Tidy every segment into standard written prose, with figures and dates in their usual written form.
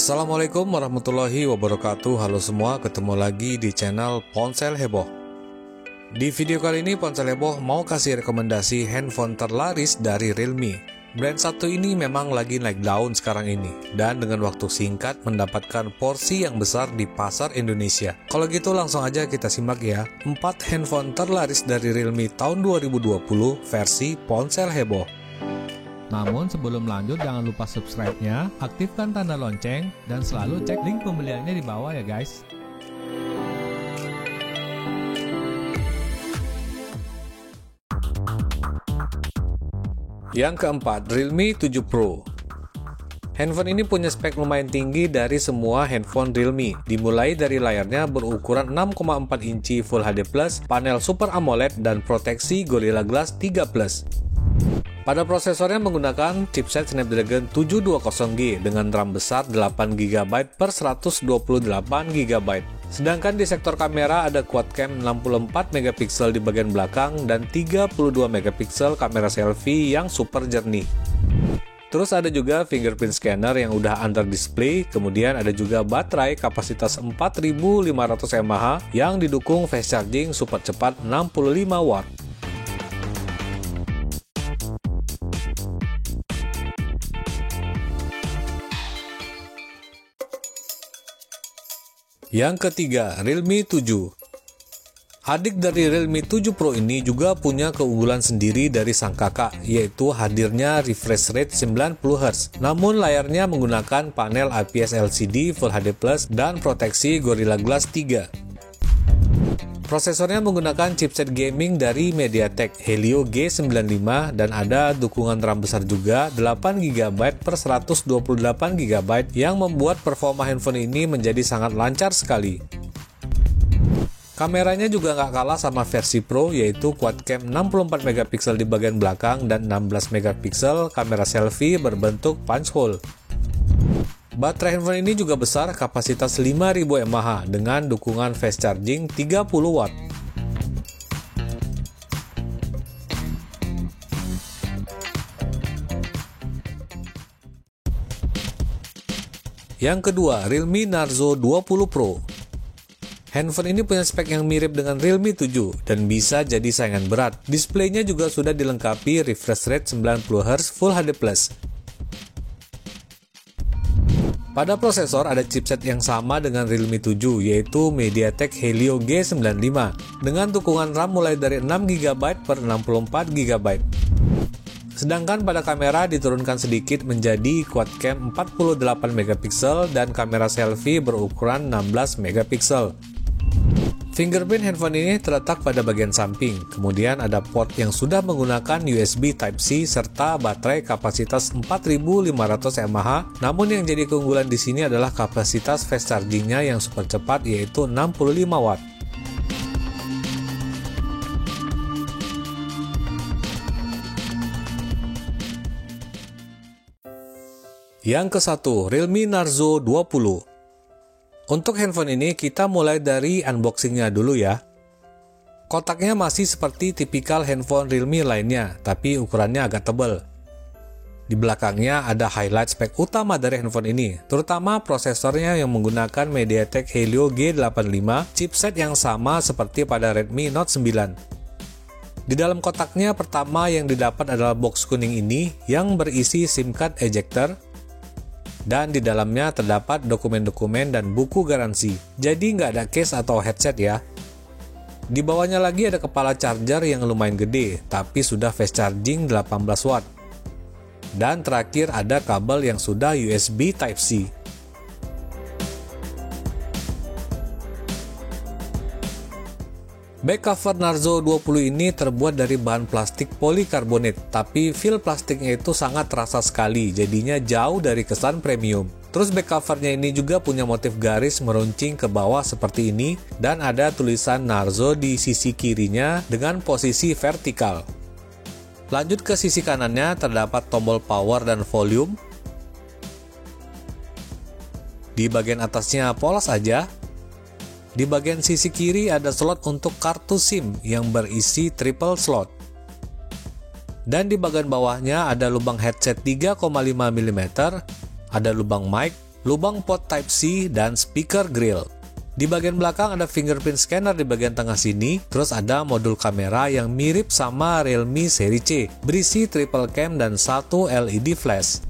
Assalamualaikum warahmatullahi wabarakatuh. Halo semua, ketemu lagi di channel Ponsel Heboh. Di video kali ini Ponsel Heboh mau kasih rekomendasi handphone terlaris dari Realme. Brand satu ini memang lagi naik daun sekarang ini, dan dengan waktu singkat mendapatkan porsi yang besar di pasar Indonesia. Kalau gitu langsung aja kita simak ya, 4 handphone terlaris dari Realme tahun 2020 versi Ponsel Heboh. Namun sebelum lanjut jangan lupa subscribe-nya, aktifkan tanda lonceng, dan selalu cek link pembeliannya di bawah ya guys. Yang keempat, Realme 7 Pro. Handphone ini punya spek lumayan tinggi dari semua handphone Realme, dimulai dari layarnya berukuran 6,4 inci Full HD+, panel Super AMOLED, dan proteksi Gorilla Glass 3+. Pada prosesornya menggunakan chipset Snapdragon 720G dengan RAM besar 8GB per 128GB. Sedangkan di sektor kamera ada quad cam 64MP di bagian belakang dan 32MP kamera selfie yang super jernih. Terus ada juga fingerprint scanner yang udah under display, kemudian ada juga baterai kapasitas 4500 mAh yang didukung fast charging super cepat 65W. Yang ketiga, Realme 7. Adik dari Realme 7 Pro ini juga punya keunggulan sendiri dari sang kakak, yaitu hadirnya refresh rate 90Hz. Namun layarnya menggunakan panel IPS LCD Full HD+, dan proteksi Gorilla Glass 3. Prosesornya menggunakan chipset gaming dari MediaTek Helio G95 dan ada dukungan RAM besar juga 8GB per 128GB yang membuat performa handphone ini menjadi sangat lancar sekali. Kameranya juga nggak kalah sama versi Pro, yaitu quad cam 64MP di bagian belakang dan 16MP kamera selfie berbentuk punch hole. Baterai handphone ini juga besar, kapasitas 5000 mAh dengan dukungan fast charging 30W. Yang kedua, Realme Narzo 20 Pro. Handphone ini punya spek yang mirip dengan Realme 7 dan bisa jadi saingan berat. Displaynya juga sudah dilengkapi refresh rate 90Hz Full HD+. Pada prosesor ada chipset yang sama dengan Realme 7, yaitu MediaTek Helio G95 dengan dukungan RAM mulai dari 6GB per 64GB. Sedangkan pada kamera diturunkan sedikit menjadi quad cam 48MP dan kamera selfie berukuran 16MP. Fingerprint handphone ini terletak pada bagian samping, kemudian ada port yang sudah menggunakan USB Type-C serta baterai kapasitas 4500 mAh. Namun yang jadi keunggulan di sini adalah kapasitas fast chargingnya yang super cepat, yaitu 65W. Yang ke-1, Realme Narzo 20. Untuk handphone ini kita mulai dari unboxingnya dulu ya. Kotaknya masih seperti tipikal handphone Realme lainnya, tapi ukurannya agak tebal. Di belakangnya ada highlight spek utama dari handphone ini, terutama prosesornya yang menggunakan MediaTek Helio G85, chipset yang sama seperti pada Redmi Note 9. Di dalam kotaknya pertama yang didapat adalah box kuning ini yang berisi SIM card ejector, dan di dalamnya terdapat dokumen-dokumen dan buku garansi. Jadi nggak ada case atau headset ya. Di bawahnya lagi ada kepala charger yang lumayan gede, tapi sudah fast charging 18W. Dan terakhir ada kabel yang sudah USB Type-C. Back cover Narzo 20 ini terbuat dari bahan plastik polikarbonat, tapi feel plastiknya itu sangat terasa sekali, jadinya jauh dari kesan premium. Terus back covernya ini juga punya motif garis meruncing ke bawah seperti ini, dan ada tulisan Narzo di sisi kirinya dengan posisi vertikal. Lanjut ke sisi kanannya, terdapat tombol power dan volume. Di bagian atasnya polos aja. Di bagian sisi kiri ada slot untuk kartu SIM yang berisi triple slot. Dan di bagian bawahnya ada lubang headset 3,5 mm, ada lubang mic, lubang port Type-C, dan speaker grill. Di bagian belakang ada fingerprint scanner di bagian tengah sini, terus ada modul kamera yang mirip sama Realme seri C, berisi triple cam dan satu LED flash.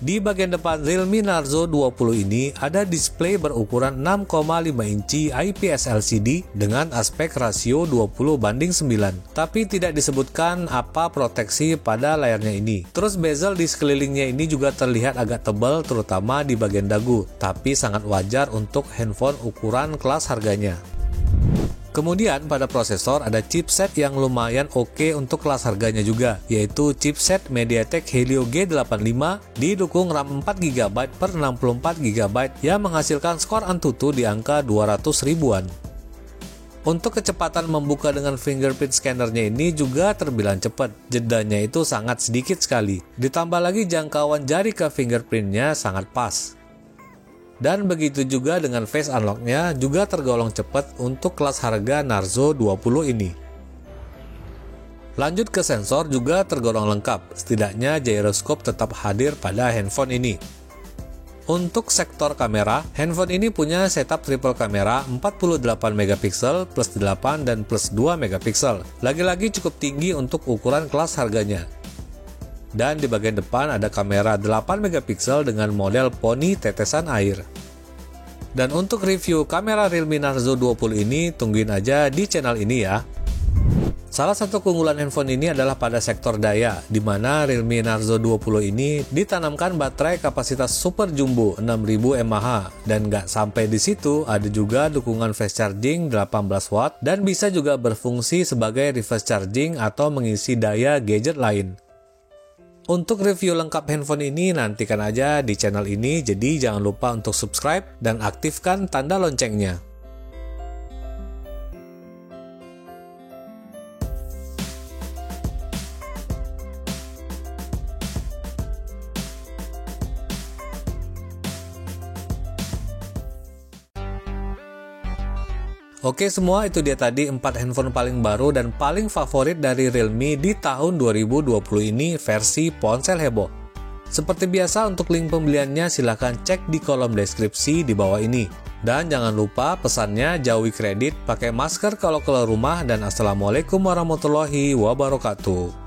Di bagian depan Realme Narzo 20 ini ada display berukuran 6,5 inci IPS LCD dengan aspek rasio 20:9, tapi tidak disebutkan apa proteksi pada layarnya ini. Terus bezel di sekelilingnya ini juga terlihat agak tebal terutama di bagian dagu, tapi sangat wajar untuk handphone ukuran kelas harganya. Kemudian pada prosesor ada chipset yang lumayan oke untuk kelas harganya juga, yaitu chipset MediaTek Helio G85 didukung RAM 4GB per 64GB yang menghasilkan skor Antutu di angka 200 ribuan. Untuk kecepatan membuka dengan fingerprint scannernya ini juga terbilang cepat, jedanya itu sangat sedikit sekali, ditambah lagi jangkauan jari ke fingerprintnya sangat pas. Dan begitu juga dengan face unlock-nya juga tergolong cepat untuk kelas harga Narzo 20 ini. Lanjut ke sensor juga tergolong lengkap, setidaknya gyroscope tetap hadir pada handphone ini. Untuk sektor kamera, handphone ini punya setup triple kamera 48MP plus 8 dan plus 2MP. Lagi-lagi cukup tinggi untuk ukuran kelas harganya. Dan di bagian depan ada kamera 8MP dengan model poni tetesan air. Dan untuk review kamera Realme Narzo 20 ini tungguin aja di channel ini ya. Salah satu keunggulan handphone ini adalah pada sektor daya, di mana Realme Narzo 20 ini ditanamkan baterai kapasitas super jumbo 6000 mAh, dan nggak sampai di situ, ada juga dukungan fast charging 18 watt dan bisa juga berfungsi sebagai reverse charging atau mengisi daya gadget lain. Untuk review lengkap handphone ini nantikan aja di channel ini, jadi jangan lupa untuk subscribe dan aktifkan tanda loncengnya. Oke semua, itu dia tadi 4 handphone paling baru dan paling favorit dari Realme di tahun 2020 ini versi ponsel heboh. Seperti biasa untuk link pembeliannya silahkan cek di kolom deskripsi di bawah ini. Dan jangan lupa pesannya jauhi kredit, pakai masker kalau keluar rumah, dan assalamualaikum warahmatullahi wabarakatuh.